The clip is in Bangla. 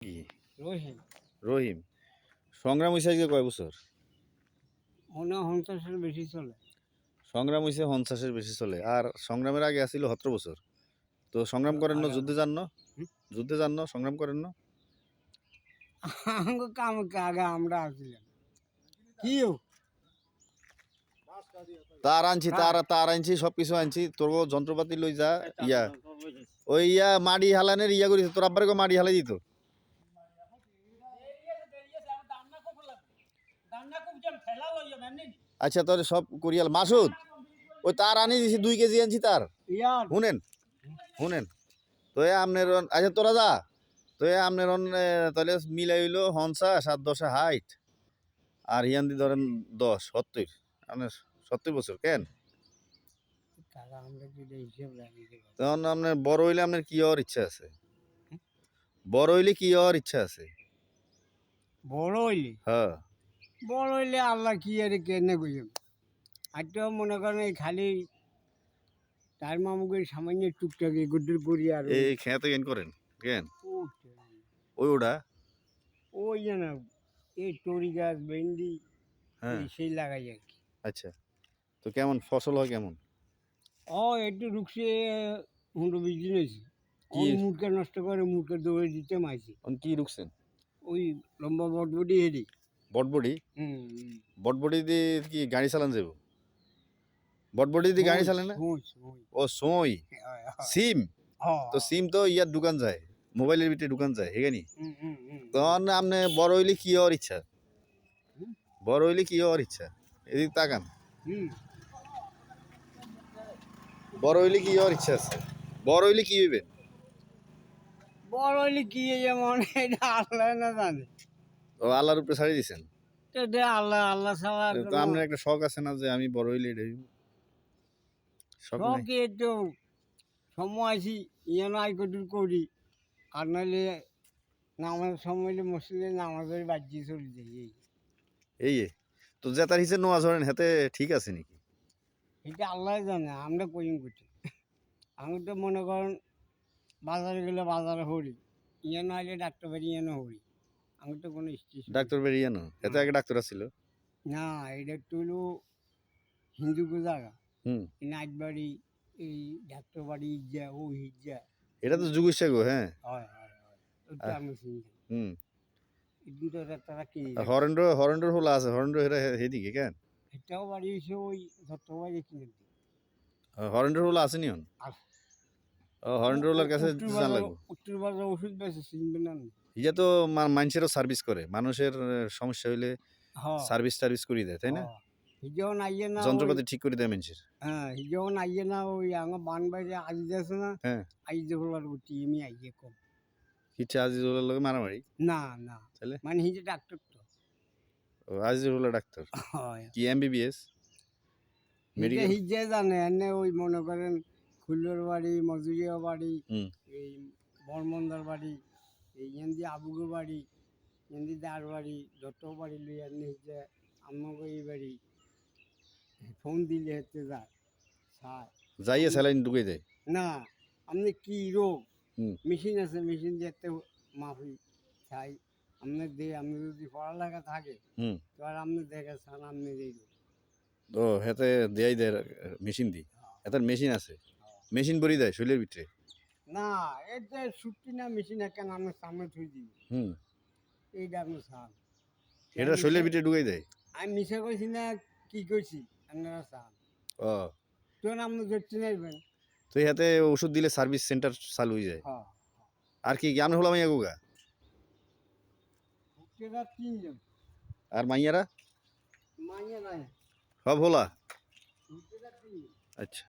কি রহিম রহিম সংগ্রাম হইছে আজকে কয় বছর? মনে হয় 50-এর বেশি চলে। সংগ্রাম হইছে 50-এর বেশি চলে। আর সংগ্রামের আগে আছিল 17 বছর। তো সংগ্রাম করেন না, আগে যুদ্ধে যান না? হুম? যুদ্ধে যান না, সংগ্রাম করেন না? আমাকে কামকে আগে আমরা আসছিলাম কি তার আনছি, তার আনছি, সবকিছু আনছি। তোর যন্ত্রপাতি লই যা। ইয়া ওই মাটি হালানের করিস, তোর আব্বারে মাটি হালাই দিত। আচ্ছা, তোর সব করিয়াল মাসুদ ওই তার আনি দিছি, 2 কেজি আনছি তার। শুনেন শুনেন তো আপনার আচ্ছা তোরা যা তো আপনার তাহলে মিলাই হইলো 50 আর 10 হাইট আর ইয়ান দি ধরেন 10 70 আপনার 70 বছর কেন তখন আপনার বড় হইলে আপনার কি হওয়ার ইচ্ছা আছে? বড় হইলে কি হওয়ার ইচ্ছা আছে? বড় হইলে হ্যাঁ বড় হইলে আল্লাহ কি আর কেনে বুঝে আজও মনে করেন এই খালি তার মামুকে সামান্য টুকটাক এগুদ্দুর করি আর এই খেতে কেন করেন কেন ওই ওটা ওই যেন এই টরি গাছ ভেন্ডি হ্যাঁ সেই লাগাই আর কি। আচ্ছা, তো কেমন ফসল হয় কেমন? ও একটু রুকসে 15-20 দিন হয়েছে। কি মুরকে নষ্ট করে মুরকে দৌড়ে দিতে মাইছি কি রুকছেন? ওই লম্বা বটবটি হেরি বটবডি হুম বটবডি দিয়ে কি গাড়ি চালান যাব? বটবডি দিয়ে গাড়ি চালান না? ও সই সিম তো সিম তো ইয়ার দোকান যায়, মোবাইলের ভিতরে দোকান যায় হেগানি। তখন আপনি বড় হইলে কি হওয়ার ইচ্ছা? বড় হইলে কি হওয়ার ইচ্ছা? এদিক তাকান। বড় হইলে কি হওয়ার ইচ্ছা আছে? বড় হইলে কি হইবে? বড় হইলে কি যেমন এটা আল্লাহ না জানে। ও আল্লাহর উপরে ছাড়ি দিছেন। এটা আল্লাহ আল্লাহ ছাড়া তো আপনার একটা শখ আছে না যে আমি বড় হইলে এটা হইব? শখ নাই? শখ একটু সময় আছি ইয়ানো আই কটুর করি আর নাহলে নামাজ সময় হইলে মসজিদে নামাজের বাজ্যে চলে যাই এই তো জেতার হিসেবে নোয়া ধরেন হাতে ঠিক আছে নাকি? এটা আল্লাহ জানে আমরা করিম করছি। আমি তো মনে করেন বাজারে গেলে বাজারে হরি ইয়ানো আইলে ডাক্তার বাড়ি ইয়ানো হরি আমি তো কোনো স্টেশন ডাক্তার বেরিয়ে না এত আগে ডাক্তার ছিল? না এটা একটু হলো হিন্দু জায়গা হুম নাচবাড়ি এই ডাক্তার বাড়ি ইজ্জা ও হিজ্জা এটা তো যুগিসা গো। হ্যাঁ হয় হয় হয় ওটা আমি শুনছি হুম এই দুটো তারা কিনে হরেন্ডর হলা আছে, হরেন্ডর হেরা হেদিকে কেন? এটাও বাড়ি এসে ওই দত্তবাড়ি কিনে দিই হরেন্ডর হলা আছে নিয়ন? হরেন্ডর হলার কাছে জান লাগবো। উত্তর বাজার ওষুধ বেছে চিনবে না ইয়া তো মানুষেরও সার্ভিস করে, মানুষের সমস্যা হইলে হ্যাঁ সার্ভিস টার্ভিস করে দেয় তাই না? হিজেও নাইয়ে না যন্ত্রপাতি ঠিক করে দেয় মানুষের। হ্যাঁ হিজেও নাইয়ে না ওই আমার বান বাইরে আজি আছে না হ্যাঁ আইজে হলার গুটি আমি আইয়ে কম ইচ্ছা আজিজুলের লগে মারামারি না না তাহলে মানে হিজে ডাক্তার তো আজিজুল্লাহ ডাক্তার হয় কি এমবিবিএস হিজে মেডিকেল? হিজে জানে এনে ওই মনে করেন খুল্লোর বাড়ি মজুরিয়া বাড়ি হুম এই বরমন্দার বাড়ি এই এন্দি আবুগো বাড়ি এন্দি দার বাড়ি যত বাড়ি লই এনে হিজে আমাকে এই বাড়ি ফোন দিলে হচ্ছে যায় সার যাইয়ে স্যালাইন ঢুকে যায়। না আপনি কি রোগ হুম মেশিন আছে মেশিন দিয়ে একটা মাফি চাই আপনার দিয়ে আপনি যদি পড়ালেখা থাকে হুম তো আর আপনি দেখেছেন আপনি এই রোগ ও হেতে দেয়াই দেয় মেশিন দি হেতার মেশিন আছে, মেশিন বড়ি দেয় শরীরের ভিতরে। না এটা ছুটি না মেশিন একটা আপনার সামনে থুই দিবি হুম এইটা আপনার সাম এটা শরীরের ভিতরে ঢুকাই দেয়। আমি মিশে কইছি না কি কইছি আপনারা সাম ও তখন আপনি ধরতে নেবেন তো হাতে ওষুধ দিলে সার্ভিস সেন্টার চালু হয়ে যায়। হ্যাঁ আর কি আমি হলাম মাইয়া গোগা ভুক্তেরা 3 জন আর মাইয়ারা মাইয়া নাই সব হলা। ভুক্তেরা 3 আচ্ছা।